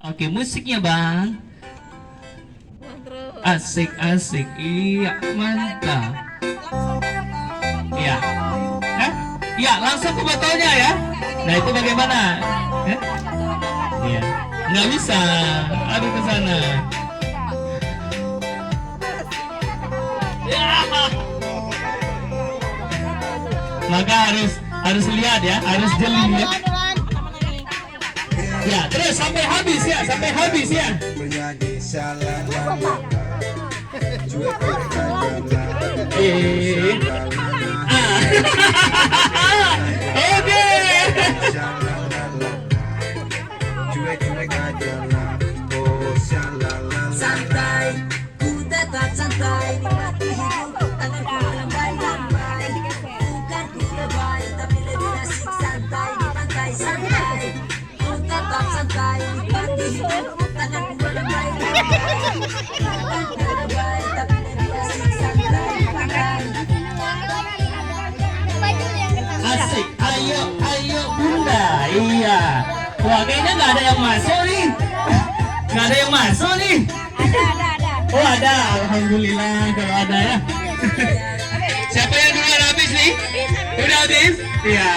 Oke, musiknya bang. Asik, asik. Iya, mantap. Iya. Iya, langsung ke botolnya ya. Nah, itu bagaimana? Iya. Nggak bisa. Aduh, ke sana. Ya. Maka harus lihat ya, harus jeli ya. Ya, terus sampai habis ya, sampai habis ya. Oke. Santai, ku tetap santai, nikmati hidup, tanganku melambai-lambai. Bukan ku lebay, tapi lebih asik santai di pantai santai. Ku tetap santai, nikmati hidup, tanganku melambai-lambai. Bukan ku lebay, tapi lebih asik santai di pantai. Asik, ayo, ayo bunda. Iya. Wah, kayaknya nggak ada yang masuk nih. Nggak ada yang masuk nih. Ada. Oh ada, alhamdulillah kalau ada ya. Siapa yang duluan habis nih? Udah habis? Iya.